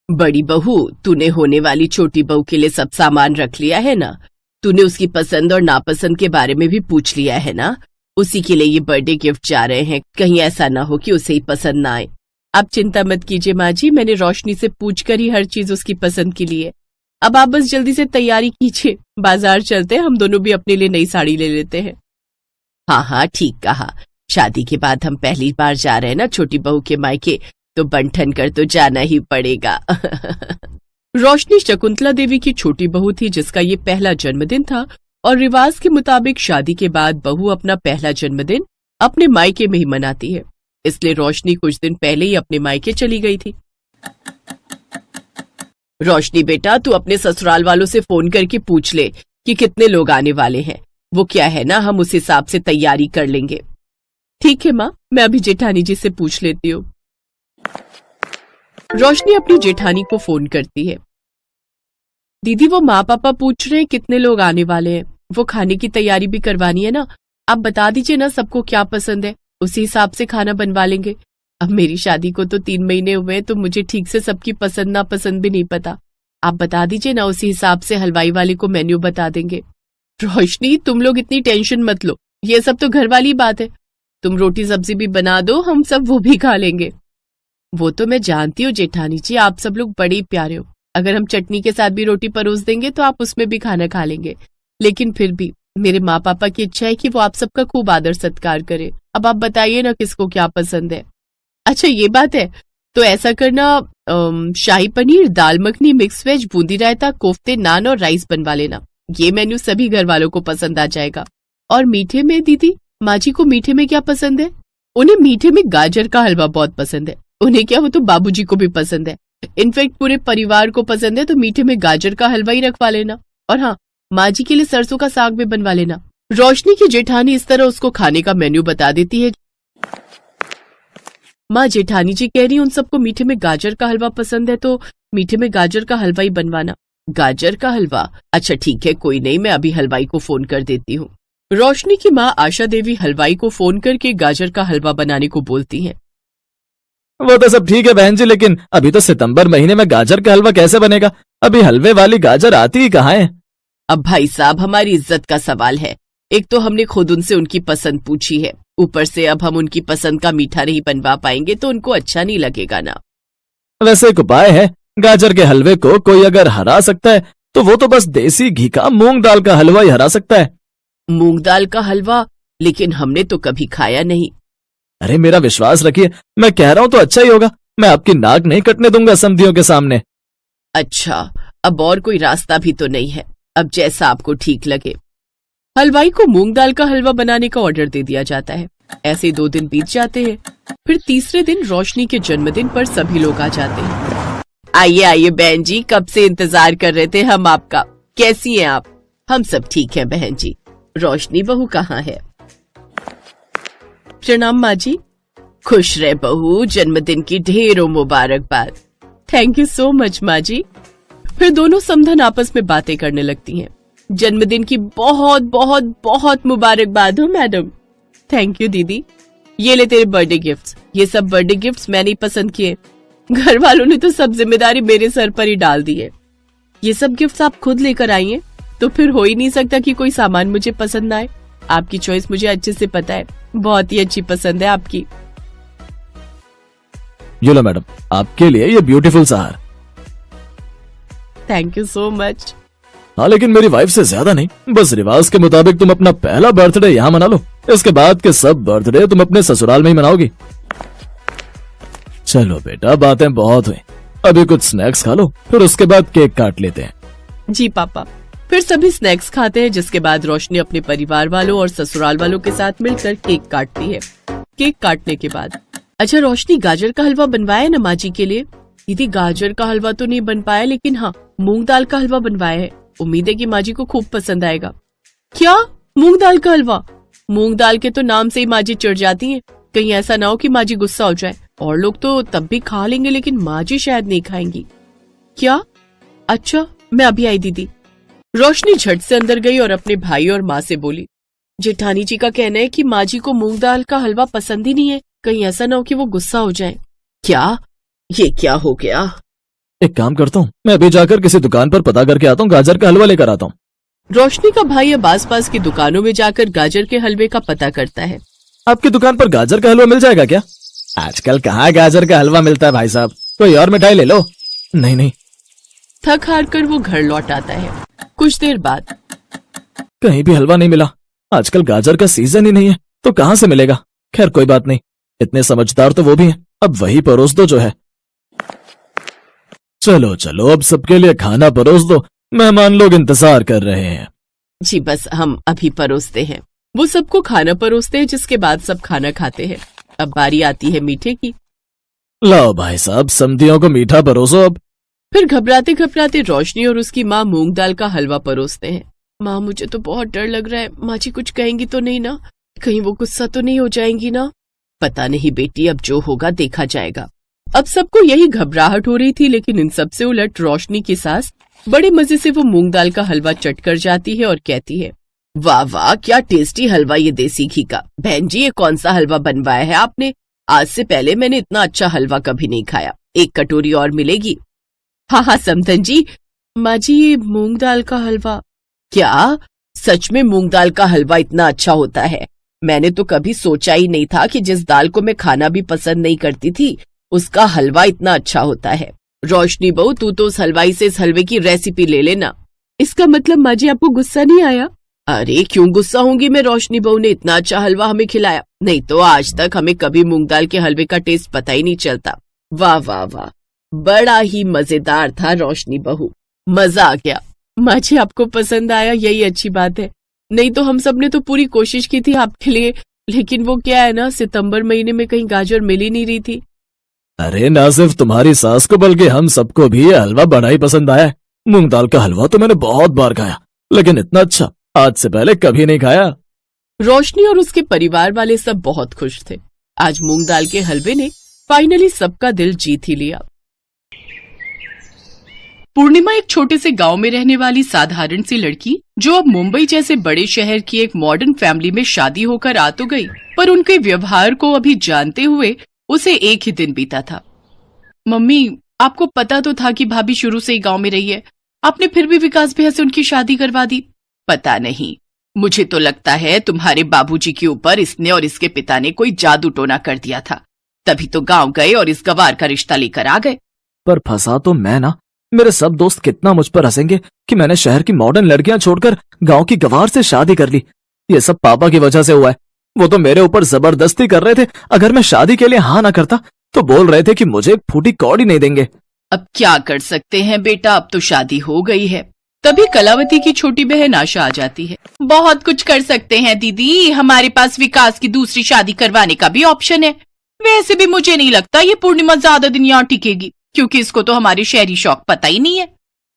बड़ी बहू, तूने होने वाली छोटी बहू के लिए सब सामान रख लिया है ना? तूने उसकी पसंद और नापसंद के बारे में भी पूछ लिया है ना? उसी के लिए ये बर्थडे गिफ्ट जा रहे हैं, कहीं ऐसा ना हो कि उसे ही पसंद ना आए। आप चिंता मत कीजिए माँ जी, मैंने रोशनी से पूछकर ही हर चीज उसकी पसंद की ली है। अब आप बस जल्दी से तैयारी कीजिए, बाजार चलते हैं, हम दोनों भी अपने लिए नई साड़ी ले लेते हैं। हाँ हाँ, ठीक कहा। शादी के बाद हम पहली बार जा रहे हैं ना छोटी बहू के मायके, तो बंठन कर तो जाना ही पड़ेगा। रोशनी शकुंतला देवी की छोटी बहू थी, जिसका ये पहला जन्मदिन था और रिवाज के मुताबिक शादी के बाद बहू अपना पहला जन्मदिन अपने मायके में ही मनाती है। इसलिए रोशनी कुछ दिन पहले ही अपने मायके चली गई थी। रोशनी बेटा, तू अपने ससुराल वालों से फोन करके पूछ ले कि कितने लोग आने वाले हैं। वो क्या है ना, हम उस हिसाब से तैयारी कर लेंगे। ठीक है माँ, मैं अभी जेठानी जी से पूछ लेती हूँ। रोशनी अपनी जेठानी को फोन करती है। दीदी, वो माँ पापा पूछ रहे हैं कितने लोग आने वाले हैं, वो खाने की तैयारी भी करवानी है ना। आप बता दीजिए ना सबको क्या पसंद है, उसी हिसाब से खाना बनवा लेंगे। अब मेरी शादी को तो 3 महीने हुए हैं, तो मुझे ठीक से सबकी पसंद नापसंद भी नहीं पता। आप बता दीजिए ना, उसी हिसाब से हलवाई वाले को मेन्यू बता देंगे। रोशनी, तुम लोग इतनी टेंशन मत लो, ये सब तो घर वाली बात है। तुम रोटी सब्जी भी बना दो, हम सब वो भी खा लेंगे। वो तो मैं जानती हूँ जेठानी जी, आप सब लोग बड़े प्यारे हो। अगर हम चटनी के साथ भी रोटी परोस देंगे तो आप उसमें भी खाना खा लेंगे। लेकिन फिर भी मेरे माँ पापा की इच्छा है कि वो आप सबका खूब आदर सत्कार करे। अब आप बताइए ना किसको क्या पसंद है। अच्छा ये बात है, तो ऐसा करना, शाही पनीर, दाल मखनी, मिक्स वेज, बूंदी रायता, कोफ्ते, नान और राइस बनवा लेना। ये मेन्यू सभी घर वालों को पसंद आ जाएगा। और मीठे में दीदी, माँ जी को मीठे में क्या पसंद है? उन्हें मीठे में गाजर का हलवा बहुत पसंद है। उन्हें क्या, वो तो बाबूजी को भी पसंद है। इनफैक्ट पूरे परिवार को पसंद है, तो मीठे में गाजर का हलवा ही रखवा लेना। और हाँ, माँ जी के लिए सरसों का साग भी बनवा लेना। रोशनी की जेठानी इस तरह उसको खाने का मेन्यू बता देती है। माँ, जेठानी जी कह रही उन सबको मीठे में गाजर का हलवा पसंद है, तो मीठे में गाजर का हलवा ही बनवाना। गाजर का हलवा? अच्छा ठीक है, कोई नहीं, मैं अभी हलवाई को फोन कर देती हूँ। रोशनी की माँ आशा देवी हलवाई को फोन करके गाजर का हलवा बनाने को बोलती हैं। वो तो सब ठीक है बहन जी, लेकिन अभी तो सितंबर महीने में गाजर का हलवा कैसे बनेगा? अभी हलवे वाली गाजर आती ही कहाँ है? अब भाई साहब, हमारी इज्जत का सवाल है। एक तो हमने खुद उनसे उनकी पसंद पूछी है, ऊपर से अब हम उनकी पसंद का मीठा नहीं बनवा पाएंगे तो उनको अच्छा नहीं लगेगा ना। वैसे एक उपाय है, गाजर के हलवे को कोई अगर हरा सकता है तो वो तो बस देसी घी का मूंग दाल का हलवा ही हरा सकता है। मूंग दाल का हलवा? लेकिन हमने तो कभी खाया नहीं। अरे मेरा विश्वास रखिए, मैं कह रहा हूँ तो अच्छा ही होगा। मैं आपकी नाक नहीं कटने दूंगा समधियों के सामने। अच्छा, अब और कोई रास्ता भी तो नहीं है, अब जैसा आपको ठीक लगे। हलवाई को मूंग दाल का हलवा बनाने का ऑर्डर दे दिया जाता है। ऐसे 2 दिन बीत जाते हैं। फिर तीसरे दिन रोशनी के जन्मदिन पर सभी लोग आ जाते हैं। आइए आइए बहन जी, कब से इंतजार कर रहे थे हम आपका। कैसी हैं आप? हम सब ठीक हैं बहन जी। रोशनी बहू कहाँ है? प्रणाम माँ जी। खुश रहे बहू, जन्मदिन की ढेरों मुबारकबाद। थैंक यू सो मच माँ जी। फिर दोनों समधन आपस में बातें करने लगती हैं। जन्मदिन की बहुत बहुत बहुत मुबारकबाद हो मैडम। थैंक यू दीदी। ये ले तेरे बर्थडे गिफ्ट्स। ये सब बर्थडे गिफ्ट्स मैंने ही पसंद किए, घर वालों ने तो सब जिम्मेदारी मेरे सर पर ही डाल दी है। ये सब गिफ्ट्स आप खुद लेकर आई हैं, तो फिर हो ही नहीं सकता कि कोई सामान मुझे पसंद ना आए। आपकी चॉइस मुझे अच्छे से पता है, बहुत ही अच्छी पसंद है आपकी। ये लो मैडम, आपके लिए ये ब्यूटीफुल सा हार। Thank you so much. हाँ, लेकिन मेरी वाइफ से ज्यादा नहीं। बस रिवाज के मुताबिक तुम अपना पहला बर्थडे यहाँ मना लो, इसके बाद के सब बर्थडे तुम अपने ससुराल में ही मनाओगी। चलो बेटा, बातें बहुत हुई, अभी कुछ स्नैक्स खा लो, फिर उसके बाद केक काट लेते हैं। जी पापा। फिर सभी स्नैक्स खाते हैं, जिसके बाद रोशनी अपने परिवार वालों और ससुराल वालों के साथ मिलकर केक काटती है। केक काटने के बाद, अच्छा रोशनी, गाजर का हलवा बनवाया ना माँ जी के लिए? दीदी, गाजर का हलवा तो नहीं बन पाया, लेकिन हाँ, मूंग दाल का हलवा बनवाया है। उम्मीद है कि माँ जी को खूब पसंद आएगा। क्या? मूंग दाल का हलवा? मूंग दाल के तो नाम से ही माँ जी चिढ़ जाती हैं। कहीं ऐसा ना हो कि माँ जी गुस्सा हो जाए। और लोग तो तब भी खा लेंगे, लेकिन माँ जी शायद नहीं खाएंगी। क्या? अच्छा, मैं अभी आई दीदी। रोशनी झट से अंदर गई और अपने भाई और माँ से बोली, जेठानी जी का कहना है कि माँ जी को मूंग दाल का हलवा पसंद ही नहीं है, कहीं ऐसा ना हो कि वो गुस्सा हो जाए। क्या? ये क्या हो गया? एक काम करता हूँ, मैं अभी जाकर किसी दुकान पर पता करके आता हूँ, गाजर का हलवा लेकर आता हूँ। रोशनी का भाई अब आसपास की दुकानों में जाकर गाजर के हलवे का पता करता है। आपकी दुकान पर गाजर का हलवा मिल जाएगा क्या? आजकल कहाँ गाजर का हलवा मिलता है भाई साहब, कोई और मिठाई ले लो। नहीं नहीं। थक हार कर वो घर लौट आता है। कुछ देर बाद कहीं भी हलवा नहीं मिला। आजकल गाजर का सीजन ही नहीं है, तो कहाँ से मिलेगा। खैर कोई बात नहीं, इतने समझदार तो वो भी हैं, अब वही परोस दो जो है। चलो चलो, अब सबके लिए खाना परोस दो, मेहमान लोग इंतजार कर रहे हैं। जी बस हम अभी परोसते हैं। वो सबको खाना परोसते हैं, जिसके बाद सब खाना खाते हैं। अब बारी आती है मीठे की। लाओ भाई साहब, समधियों को मीठा परोसो अब। फिर घबराते घबराते रोशनी और उसकी माँ मूंग दाल का हलवा परोसते हैं। माँ मुझे तो बहुत डर लग रहा है, माँ जी कुछ कहेंगी तो नहीं ना, कहीं वो गुस्सा तो नहीं हो जाएंगी ना। पता नहीं बेटी, अब जो होगा देखा जाएगा। अब सबको यही घबराहट हो रही थी, लेकिन इन सबसे उलट रोशनी की सास बड़े मजे से वो मूंग दाल का हलवा चट कर जाती है और कहती है, वाह वाह क्या टेस्टी हलवा ये देसी घी का। बहन जी ये कौन सा हलवा बनवाया है आपने? आज से पहले मैंने इतना अच्छा हलवा कभी नहीं खाया, एक कटोरी और मिलेगी। हाँ हाँ समधन जी। माँ जी ये मूंग दाल का हलवा। क्या सच में मूंग दाल का हलवा इतना अच्छा होता है? मैंने तो कभी सोचा ही नहीं था कि जिस दाल को मैं खाना भी पसंद नहीं करती थी, उसका हलवा इतना अच्छा होता है। रोशनी बहू तू तो उस हलवाई से इस हलवे की रेसिपी ले लेना। इसका मतलब माँ जी आपको गुस्सा नहीं आया? अरे क्यों गुस्सा होंगी मैं, रोशनी बहू ने इतना अच्छा हलवा हमें खिलाया, नहीं तो आज तक हमें कभी मूंग दाल के हलवे का टेस्ट पता ही नहीं चलता। वाह वाह वाह, बड़ा ही मजेदार था रोशनी बहू, मजा आ गया। माँ जी आपको पसंद आया, यही अच्छी बात है। नहीं तो हम सब ने तो पूरी कोशिश की थी आपके लिए, लेकिन वो क्या है ना, सितंबर महीने में कहीं गाजर मिल ही नहीं रही थी। अरे ना सिर्फ तुम्हारी सास को बल्कि हम सबको भी ये हलवा बड़ा ही पसंद आया है। मूंग दाल का हलवा तो मैंने बहुत बार खाया, लेकिन इतना अच्छा आज से पहले कभी नहीं खाया। रोशनी और उसके परिवार वाले सब बहुत खुश थे। आज मूंग दाल के हलवे ने फाइनली सबका दिल जीत ही लिया। पूर्णिमा एक छोटे से गांव में रहने वाली साधारण सी लड़की, जो अब मुंबई जैसे बड़े शहर की एक मॉडर्न फैमिली में शादी होकर आ तो गई, पर उनके व्यवहार को अभी जानते हुए उसे एक ही दिन बीता था। मम्मी आपको पता तो था कि भाभी शुरू से ही गांव में रही है, आपने फिर भी विकास भैया से उनकी शादी करवा दी। पता नहीं, मुझे तो लगता है तुम्हारे बाबूजी के ऊपर इसने और इसके पिता ने कोई जादू टोना कर दिया था, तभी तो गांव गए और इस गवार का रिश्ता लेकर आ गए। पर फंसा तो मैं ना, मेरे सब दोस्त कितना मुझ पर हंसेंगे कि मैंने शहर की मॉडर्न लड़कियां छोड़कर गांव की गवार से शादी कर ली। ये सब पापा की वजह से हुआ है। वो तो मेरे ऊपर जबरदस्ती कर रहे थे, अगर मैं शादी के लिए हाँ ना करता तो बोल रहे थे कि मुझे एक फूटी कौड़ी नहीं देंगे। अब क्या कर सकते हैं बेटा, अब तो शादी हो गई है। तभी कलावती की छोटी बहन आशा आ जाती है। बहुत कुछ कर सकते हैं दीदी, हमारे पास विकास की दूसरी शादी करवाने का भी ऑप्शन है। वैसे भी मुझे नहीं लगता ये पूर्णिमा ज्यादा दिन यहाँ टिकेगी, क्योंकि इसको तो हमारे शहरी शौक पता ही नहीं है।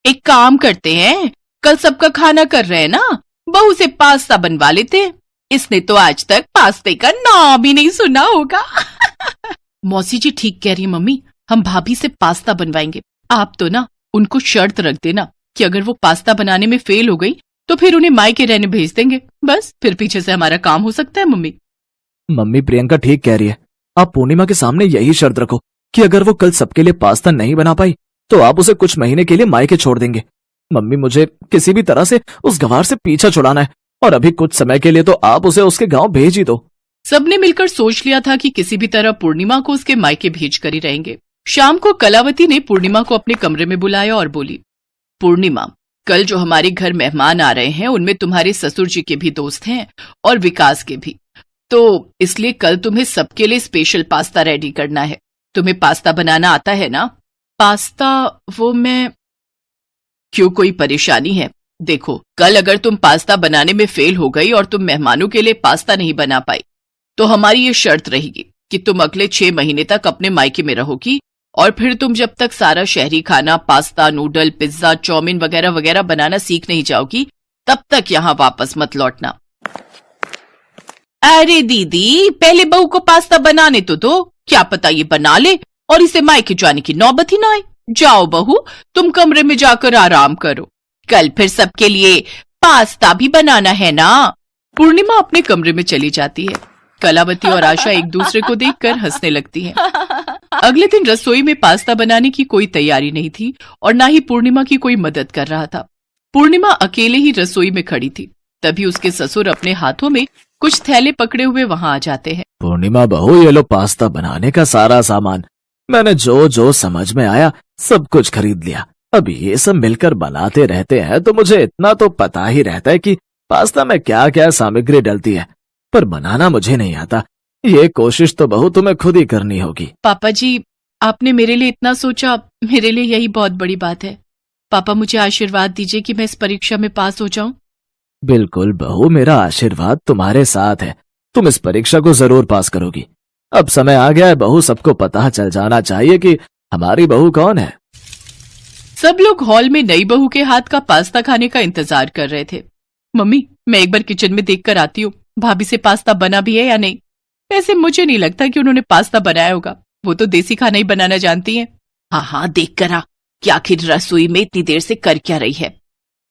एक काम करते हैं, कल सबका खाना कर रहे हैं ना, बहू से पास्ता बनवा लेते हैं। इसने तो आज तक पास्ते का नाम भी नहीं सुना होगा। मौसी जी ठीक कह रही है मम्मी, हम भाभी से पास्ता बनवाएंगे। आप तो ना उनको शर्त रख देना कि अगर वो पास्ता बनाने में फेल हो गई तो फिर उन्हें मायके रहने भेज देंगे, बस फिर पीछे से हमारा काम हो सकता है। मम्मी मम्मी प्रियंका ठीक कह रही है, आप पूर्णिमा के सामने यही शर्त रखो कि अगर वो कल सबके लिए पास्ता नहीं बना पाई तो आप उसे कुछ महीने के लिए मायके छोड़ देंगे। मम्मी मुझे किसी भी तरह से उस गवार से पीछा छुड़ाना है, और अभी कुछ समय के लिए तो आप उसे उसके गांव भेज ही दो। सबने मिलकर सोच लिया था कि किसी भी तरह पूर्णिमा को उसके मायके भेज कर ही रहेंगे। शाम को कलावती ने पूर्णिमा को अपने कमरे में बुलाया और बोली, पूर्णिमा कल जो हमारे घर मेहमान आ रहे हैं उनमें तुम्हारे ससुर जी के भी दोस्त हैं और विकास के भी, तो इसलिए कल तुम्हें सबके लिए स्पेशल पास्ता रेडी करना है। तुम्हें पास्ता बनाना आता है ना? पास्ता वो मैं। क्यों कोई परेशानी है? देखो कल अगर तुम पास्ता बनाने में फेल हो गई और तुम मेहमानों के लिए पास्ता नहीं बना पाई तो हमारी ये शर्त रहेगी कि तुम अगले 6 महीने तक अपने मायके में रहोगी, और फिर तुम जब तक सारा शहरी खाना पास्ता, नूडल, पिज्जा, चाउमीन वगैरह वगैरह बनाना सीख नहीं जाओगी तब तक यहाँ वापस मत लौटना। अरे दीदी पहले बहू को पास्ता बनाने तो दो, क्या पता ये बना ले और इसे मायके जाने की नौबत ही ना आए। जाओ बहू तुम कमरे में जाकर आराम करो, कल फिर सबके लिए पास्ता भी बनाना है ना। पूर्णिमा अपने कमरे में चली जाती है। कलावती और आशा एक दूसरे को देखकर हंसने लगती हैं। अगले दिन रसोई में पास्ता बनाने की कोई तैयारी नहीं थी और ना ही पूर्णिमा की कोई मदद कर रहा था। पूर्णिमा अकेले ही रसोई में खड़ी थी। तभी उसके ससुर अपने हाथों में कुछ थैले पकड़े हुए वहां आ जाते हैं। पूर्णिमा बहू, ये लो पास्ता बनाने का सारा सामान। मैंने जो जो समझ में आया सब कुछ खरीद लिया। अब ये सब मिलकर बनाते रहते हैं तो मुझे इतना तो पता ही रहता है कि पास्ता में क्या क्या सामग्री डलती है, पर बनाना मुझे नहीं आता। ये कोशिश तो बहू तुम्हें खुद ही करनी होगी। पापा जी, आपने मेरे लिए इतना सोचा, मेरे लिए यही बहुत बड़ी बात है। पापा, मुझे आशीर्वाद दीजिए कि मैं इस परीक्षा में पास हो जाऊं। बिल्कुल बहू, मेरा आशीर्वाद तुम्हारे साथ है। तुम इस परीक्षा को जरूर पास करोगी। अब समय आ गया है बहू, सबको पता चल जाना चाहिए कि हमारी बहू कौन है। सब लोग हॉल में नई बहू के हाथ का पास्ता खाने का इंतजार कर रहे थे। मम्मी, मैं एक बार किचन में देख कर आती हूँ, भाभी से पास्ता बना भी है या नहीं। वैसे मुझे नहीं लगता कि उन्होंने पास्ता बनाया होगा, वो तो देसी खाना ही बनाना जानती हैं। हाँ हाँ, देख कर आ कि आखिर रसोई में इतनी देर से कर क्या रही है।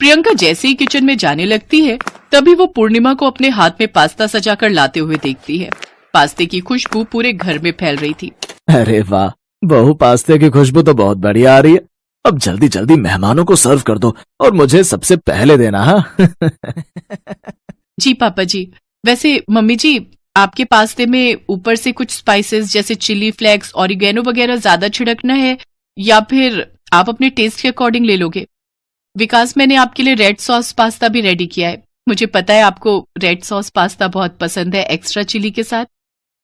प्रियंका जैसे ही किचन में जाने लगती है तभी वो पूर्णिमा को अपने हाथ में पास्ता सजाकर लाते हुए देखती है। पास्ते की खुशबू पूरे घर में फैल रही थी। अरे वाह बहू, पास्ते की खुशबू तो बहुत बढ़िया आ रही है। अब जल्दी जल्दी मेहमानों को सर्व कर दो और मुझे सबसे पहले देना। हाँ जी पापा जी। वैसे मम्मी जी, आपके पास्ते में ऊपर से कुछ स्पाइसेस जैसे चिली फ्लेक्स, ऑरिगेनो वगैरह ज्यादा छिड़कना है या फिर आप अपने टेस्ट के अकॉर्डिंग ले लोगे? विकास, मैंने आपके लिए रेड सॉस पास्ता भी रेडी किया है। मुझे पता है आपको रेड सॉस पास्ता बहुत पसंद है एक्स्ट्रा चिली के साथ।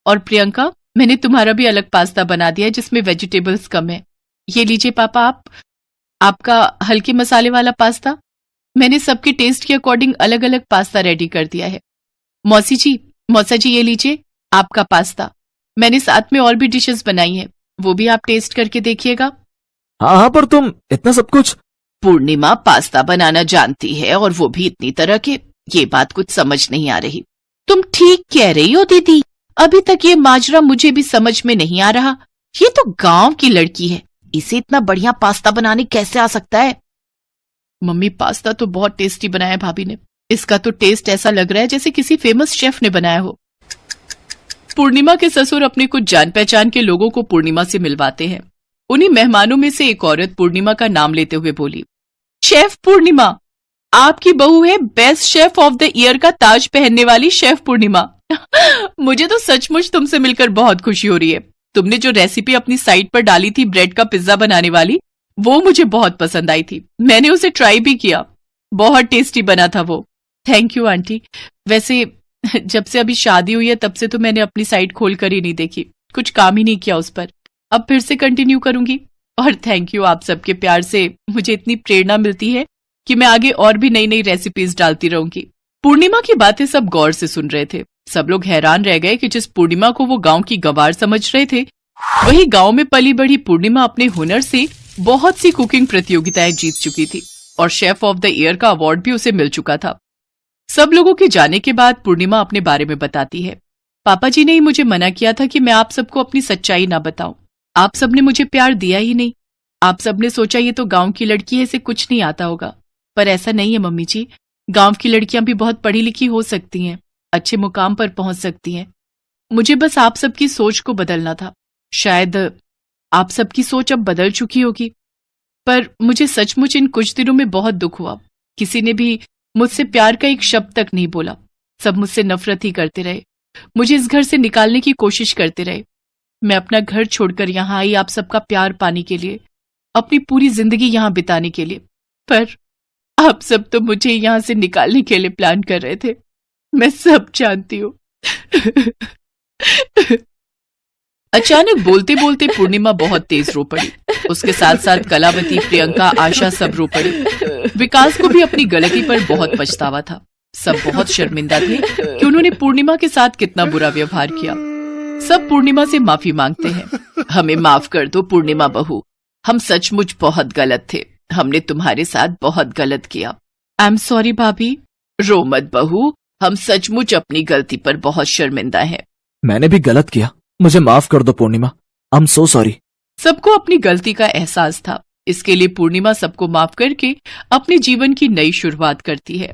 और प्रियंका, मैंने तुम्हारा भी अलग पास्ता बना दिया है जिसमें वेजिटेबल्स कम है। ये लीजिए पापा, आपका हल्के मसाले वाला पास्ता। मैंने सबके टेस्ट के अकॉर्डिंग अलग अलग पास्ता रेडी कर दिया है। मौसा जी, ये लीजिए आपका पास्ता। मैंने साथ में और भी डिशेस बनाई हैं, वो भी आप टेस्ट करके देखिएगा। हाँ हाँ, पर तुम इतना सब कुछ। पूर्णिमा पास्ता बनाना जानती है और वो भी इतनी तरह के, ये बात कुछ समझ नहीं आ रही। तुम ठीक कह रही हो दीदी, अभी तक ये माजरा मुझे भी समझ में नहीं आ रहा। ये तो गांव की लड़की है, इसे इतना बढ़िया पास्ता बनाने कैसे आ सकता है? मम्मी, पास्ता तो बहुत टेस्टी बनाया है भाभी ने। इसका तो टेस्ट ऐसा लग रहा है जैसे किसी फेमस शेफ ने बनाया हो। पूर्णिमा के ससुर अपने कुछ जान पहचान के लोगों को पूर्णिमा से मिलवाते हैं। उन्हीं मेहमानों में से एक औरत पूर्णिमा का नाम लेते हुए बोली, शेफ पूर्णिमा, आपकी बहू है best chef of the year का ताज पहनने वाली शेफ पूर्णिमा। मुझे तो सचमुच तुमसे मिलकर बहुत खुशी हो रही है। तुमने जो रेसिपी अपनी साइट पर डाली थी ब्रेड का पिज्जा बनाने वाली, वो मुझे बहुत पसंद आई थी। मैंने उसे ट्राई भी किया, बहुत टेस्टी बना था वो। Thank you aunty. वैसे जब से अभी शादी हुई है तब से तो मैंने अपनी साइट खोल कर ही नहीं देखी, कुछ काम ही नहीं किया उस पर। अब फिर से कंटिन्यू करूंगी। और थैंक यू, आप सबके प्यार से मुझे इतनी प्रेरणा मिलती है कि मैं आगे और भी नई नई रेसिपीज डालती रहूंगी। पूर्णिमा की बातें सब गौर से सुन रहे थे। सब लोग हैरान रह गए कि जिस पूर्णिमा को वो गांव की गंवार समझ रहे थे, वही गांव में पली बढ़ी पूर्णिमा अपने हुनर से बहुत सी कुकिंग प्रतियोगिताएं जीत चुकी थी और शेफ ऑफ द ईयर का अवार्ड भी उसे मिल चुका था। सब लोगों के जाने के बाद पूर्णिमा अपने बारे में बताती है, पापा जी ने ही मुझे मना किया था कि मैं आप सबको अपनी सच्चाई ना बताऊं। आप सबने मुझे प्यार दिया ही नहीं। आप सबने सोचा ये तो गांव की लड़की है, इसे कुछ नहीं आता होगा। पर ऐसा नहीं है मम्मी जी, गांव की लड़कियां भी बहुत पढ़ी लिखी हो सकती हैं, अच्छे मुकाम पर पहुंच सकती हैं। मुझे बस आप सबकी सोच को बदलना था। शायद आप सबकी सोच अब बदल चुकी होगी, पर मुझे सचमुच इन कुछ दिनों में बहुत दुख हुआ। किसी ने भी मुझसे प्यार का एक शब्द तक नहीं बोला। सब मुझसे नफरत ही करते रहे, मुझे इस घर से निकालने की कोशिश करते रहे। मैं अपना घर छोड़कर यहाँ आई आप सबका प्यार पाने के लिए, अपनी पूरी जिंदगी यहाँ बिताने के लिए। पर आप सब तो मुझे यहाँ से निकालने के लिए प्लान कर रहे थे, मैं सब जानती हूँ। अचानक बोलते बोलते पूर्णिमा बहुत तेज रो पड़ी। उसके साथ साथ कलावती, प्रियंका, आशा सब रो पड़ी। विकास को भी अपनी गलती पर बहुत पछतावा था। सब बहुत शर्मिंदा थे कि उन्होंने पूर्णिमा के साथ कितना बुरा व्यवहार किया। सब पूर्णिमा से माफी मांगते हैं। हमें माफ कर दो पूर्णिमा बहू, हम सचमुच बहुत गलत थे। हमने तुम्हारे साथ बहुत गलत किया। आई एम सॉरी भाभी। रो मत बहू, हम सचमुच अपनी गलती पर बहुत शर्मिंदा हैं। मैंने भी गलत किया, मुझे माफ कर दो पूर्णिमा। I am so sorry. सबको अपनी गलती का एहसास था। इसके लिए पूर्णिमा सबको माफ करके अपने जीवन की नई शुरुआत करती है।